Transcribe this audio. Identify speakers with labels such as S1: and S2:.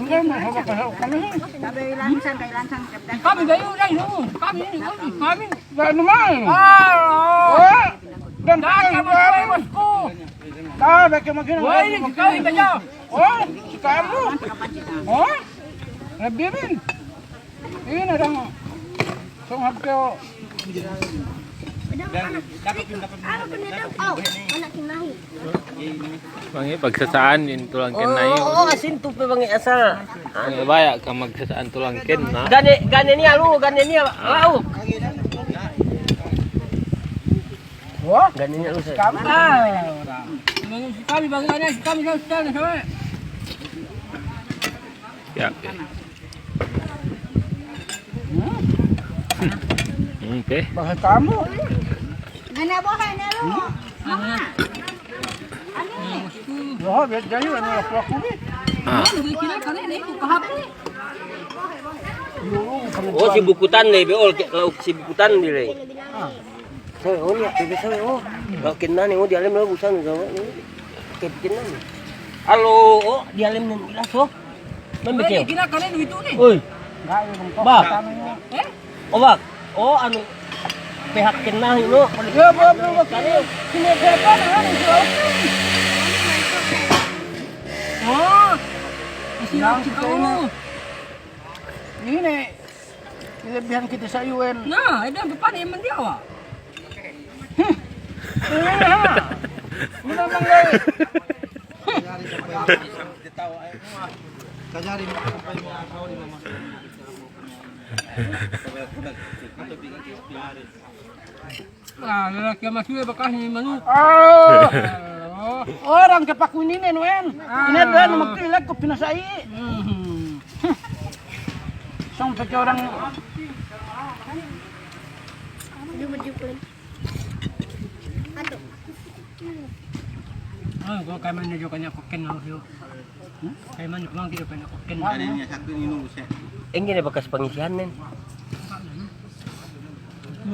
S1: Enggak mau sama kasau kami.
S2: Sabi lansang kay lansang kapdan.
S3: Kami gayo dai no. Kami
S1: Enggak lumayan.
S3: Ah.
S1: Dan
S3: Dai ka mo bosku.
S1: ah beke magina.
S3: Woi ni kau ibayo.
S1: Oh, si kamu. Oh. Lebih min. Ini dong. Song hapyo.
S4: Mangi pagsasaan yung tulang ken na yun.
S5: Oo, asin tupi bangi asal.
S4: Mangi baya ka magsasaan tulang ken na.
S5: Gane niya lu, gane niya lau.
S1: Wah,
S5: Gane niya lu.
S1: kamu.
S3: Kami bagi ada kami dah sama.
S4: Ya. Oke.
S1: Bahasa kamu.
S2: Gana bohay na lo.
S1: Oh, biar jadi anu aku ni.
S4: Ah.
S3: Kira kali ni tu kahap ni.
S5: Oh, si bukutan deh, beol lauk si bukutan di le. Saya oh ni, bebe saya oh. Kalau kena ni oh di alam lah busan sama ni. Kena ni. Halo, oh di alam ni jelas oh. Membekel.
S3: Kira kali ni itu ni.
S5: Oi,
S1: Enggak, yung
S5: Ba?
S3: Eh?
S5: oh bak. Oh anu pihak kena ni lo.
S1: Ya, bro.
S3: Sini berapa nak ni tu? Oh. Isi
S1: Nang
S3: nak
S1: kita ini kelebihan kita sa UN.
S3: Nah, ada depan yang mendia awak.
S1: Muna manggay.
S3: Ah, lelaki yang masih bekas ni manu.
S1: Oh, orang kepakuninin wen. Ini doan magtilag ko pinasai. Sampai ke orang
S3: Ah, kau kaiman ni juga nak koken nak hiu. Kaiman ni kau kita nak koken.
S5: Engine bekas pengisian men.